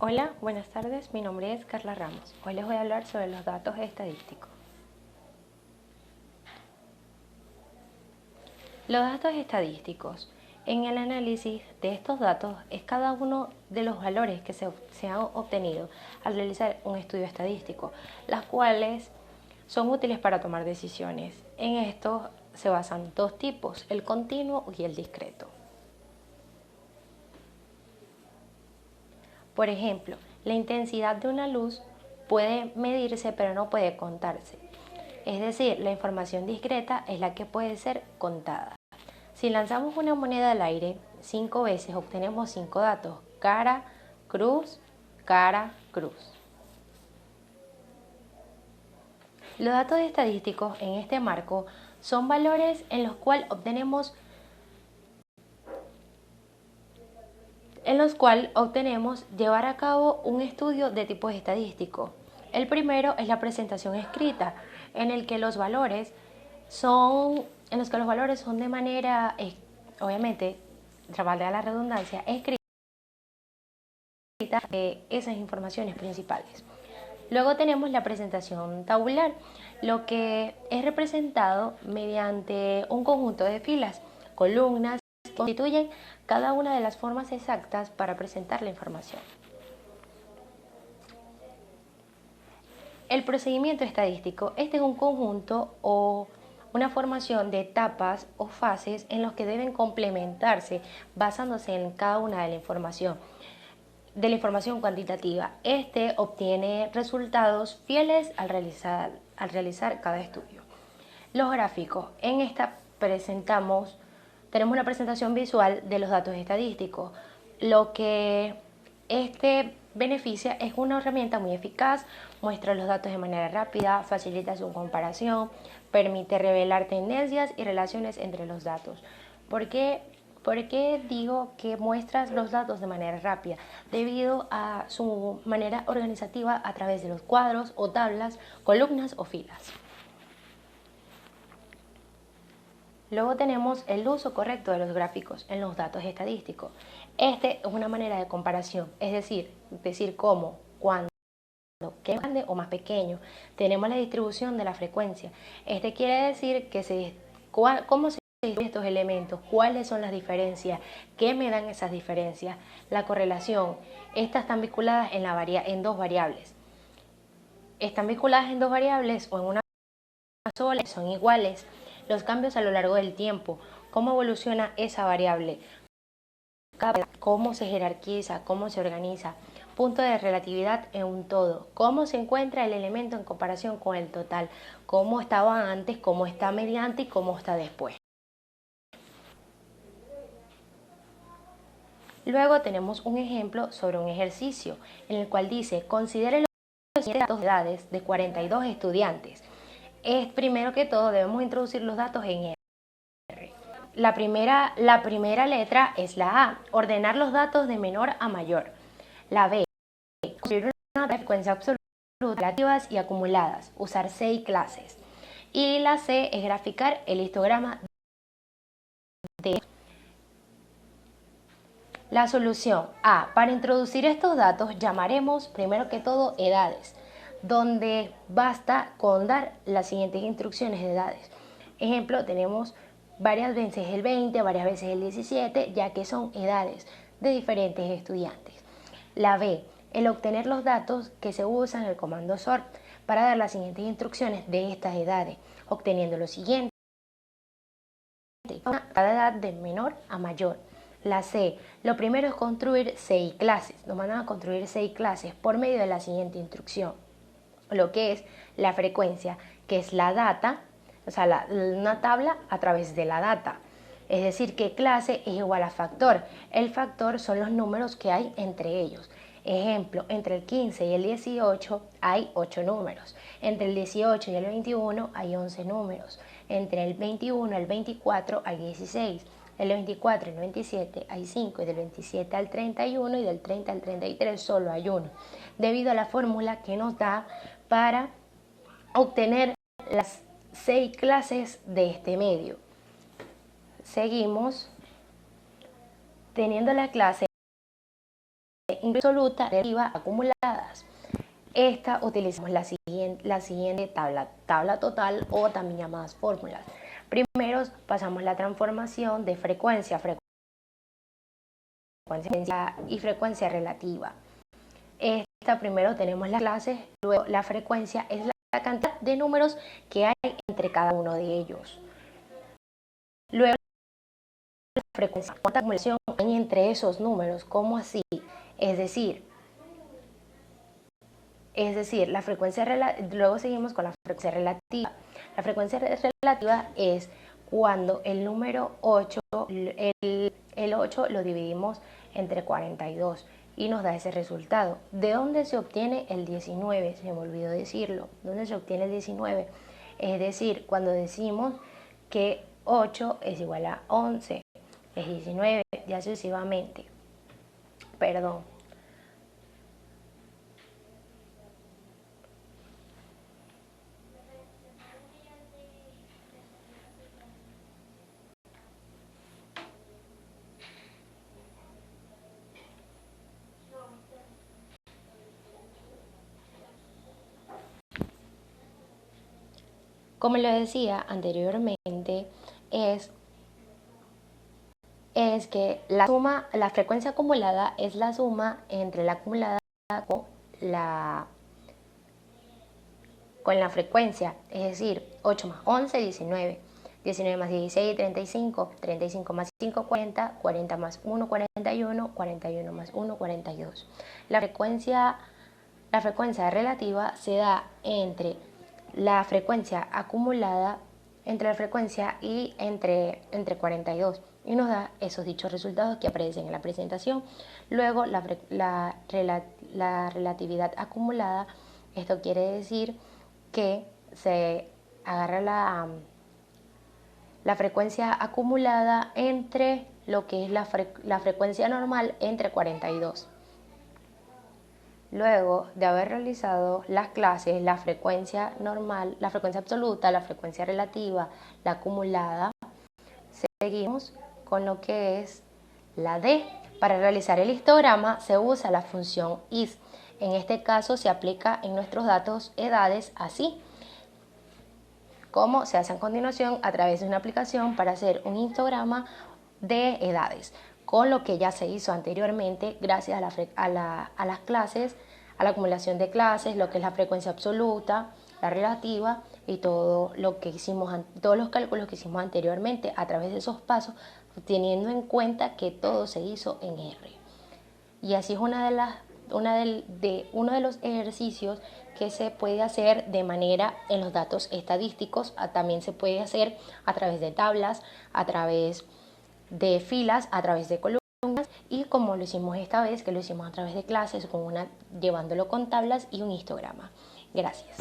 Hola, buenas tardes. Mi nombre es Carla Ramos. Hoy les voy a hablar sobre los datos estadísticos. Los datos estadísticos. En el análisis de estos datos es cada uno de los valores que se han obtenido al realizar un estudio estadístico, las cuales son útiles para tomar decisiones. En estos se basan dos tipos, el continuo y el discreto. Por ejemplo, la intensidad de una luz puede medirse pero no puede contarse. Es decir, la información discreta es la que puede ser contada. Si lanzamos una moneda al aire 5 veces obtenemos 5 datos: cara, cruz, cara, cruz. Los datos estadísticos en este marco son valores en los cuales obtenemos llevar a cabo un estudio de tipo estadístico. El primero es la presentación escrita, en el que los valores son de manera, obviamente, valga la redundancia, escrita esas informaciones principales. Luego tenemos la presentación tabular, lo que es representado mediante un conjunto de filas, columnas, que constituyen cada una de las formas exactas para presentar la información. El procedimiento estadístico, este es un conjunto o una formación de etapas o fases en los que deben complementarse basándose en cada una de la información cuantitativa. Este obtiene resultados fieles al realizar cada estudio. Los gráficos. En esta tenemos una presentación visual de los datos estadísticos. Lo que este beneficia es una herramienta muy eficaz, muestra los datos de manera rápida, facilita su comparación, permite revelar tendencias y relaciones entre los datos. ¿Por qué digo que muestras los datos de manera rápida? Debido a su manera organizativa a través de los cuadros o tablas, columnas o filas. Luego tenemos el uso correcto de los gráficos en los datos estadísticos. Este es una manera de comparación, es decir cómo, cuándo, qué es grande o más pequeño. Tenemos la distribución de la frecuencia. Este quiere decir cómo se distribuyen estos elementos, cuáles son las diferencias, qué me dan esas diferencias. La correlación, estas están vinculadas en dos variables. Están vinculadas en dos variables o en una sola, son iguales. Los cambios a lo largo del tiempo, cómo evoluciona esa variable, cómo se jerarquiza, cómo se organiza, punto de relatividad en un todo, cómo se encuentra el elemento en comparación con el total, cómo estaba antes, cómo está mediante y cómo está después. Luego tenemos un ejemplo sobre un ejercicio en el cual dice: considere los siguientes datos de edades de 42 estudiantes. Primero que todo debemos introducir los datos en R. La primera letra es la A, ordenar los datos de menor a mayor. La B, construir una frecuencia absoluta, relativas y acumuladas, usar 6 clases. Y la C es graficar el histograma de la solución. A, para introducir estos datos llamaremos primero que todo edades, donde basta con dar las siguientes instrucciones de edades. Ejemplo, tenemos varias veces el 20, varias veces el 17, ya que son edades de diferentes estudiantes. La B, el obtener los datos que se usan en el comando sort para dar las siguientes instrucciones de estas edades, obteniendo lo siguiente: cada edad de menor a mayor. La C, lo primero es construir 6 clases. Nos mandan a construir 6 clases por medio de la siguiente instrucción. Lo que es la frecuencia, que es la data, o sea, una tabla a través de la data. Es decir, que clase es igual a factor. El factor son los números que hay entre ellos. Ejemplo, entre el 15 y el 18 hay 8 números. Entre el 18 y el 21 hay 11 números. Entre el 21 y el 24 hay 16. El 24 y el 27 hay 5, y del 27 al 31 y del 30 al 33 solo hay 1, debido a la fórmula que nos da para obtener las 6 clases de este medio. Seguimos teniendo la clase absoluta, relativa, acumuladas. Esta utilizamos la siguiente tabla total o también llamadas fórmulas. Primero pasamos la transformación de frecuencia y frecuencia relativa. Esta primero tenemos las clases, luego la frecuencia es la cantidad de números que hay entre cada uno de ellos. Luego la frecuencia, cuánta acumulación hay entre esos números, ¿cómo así? Es decir, la frecuencia luego seguimos con la frecuencia relativa. La frecuencia relativa es cuando el número 8, el 8 lo dividimos entre 42 y nos da ese resultado. ¿De dónde se obtiene el 19? Se me olvidó decirlo. ¿Dónde se obtiene el 19? Es decir, cuando decimos que 8 es igual a 11, es 19, ya sucesivamente. Perdón. Como lo decía anteriormente, es que la frecuencia acumulada es la suma entre la acumulada con la frecuencia, es decir, 8 más 11, 19, 19 más 16, 35, 35 más 5, 40, 40 más 1, 41, 41 más 1, 42. La frecuencia relativa se da entre la frecuencia acumulada, entre la frecuencia y entre 42, y nos da esos dichos resultados que aparecen en la presentación. Luego la relatividad acumulada, esto quiere decir que se agarra la frecuencia acumulada entre lo que es la frecuencia normal entre 42. Luego de haber realizado las clases, la frecuencia normal, la frecuencia absoluta, la frecuencia relativa, la acumulada, seguimos con lo que es la D. Para realizar el histograma se usa la función is. En este caso se aplica en nuestros datos edades así, como se hace a continuación a través de una aplicación para hacer un histograma de edades, con lo que ya se hizo anteriormente gracias a las clases, a la acumulación de clases, lo que es la frecuencia absoluta, la relativa y todos los cálculos que hicimos anteriormente a través de esos pasos, teniendo en cuenta que todo se hizo en R. Y así es uno de los ejercicios que se puede hacer de manera en los datos estadísticos. También se puede hacer a través de tablas, a través de filas, a través de columnas, y como lo hicimos esta vez, que lo hicimos a través de clases, llevándolo con tablas y un histograma. Gracias.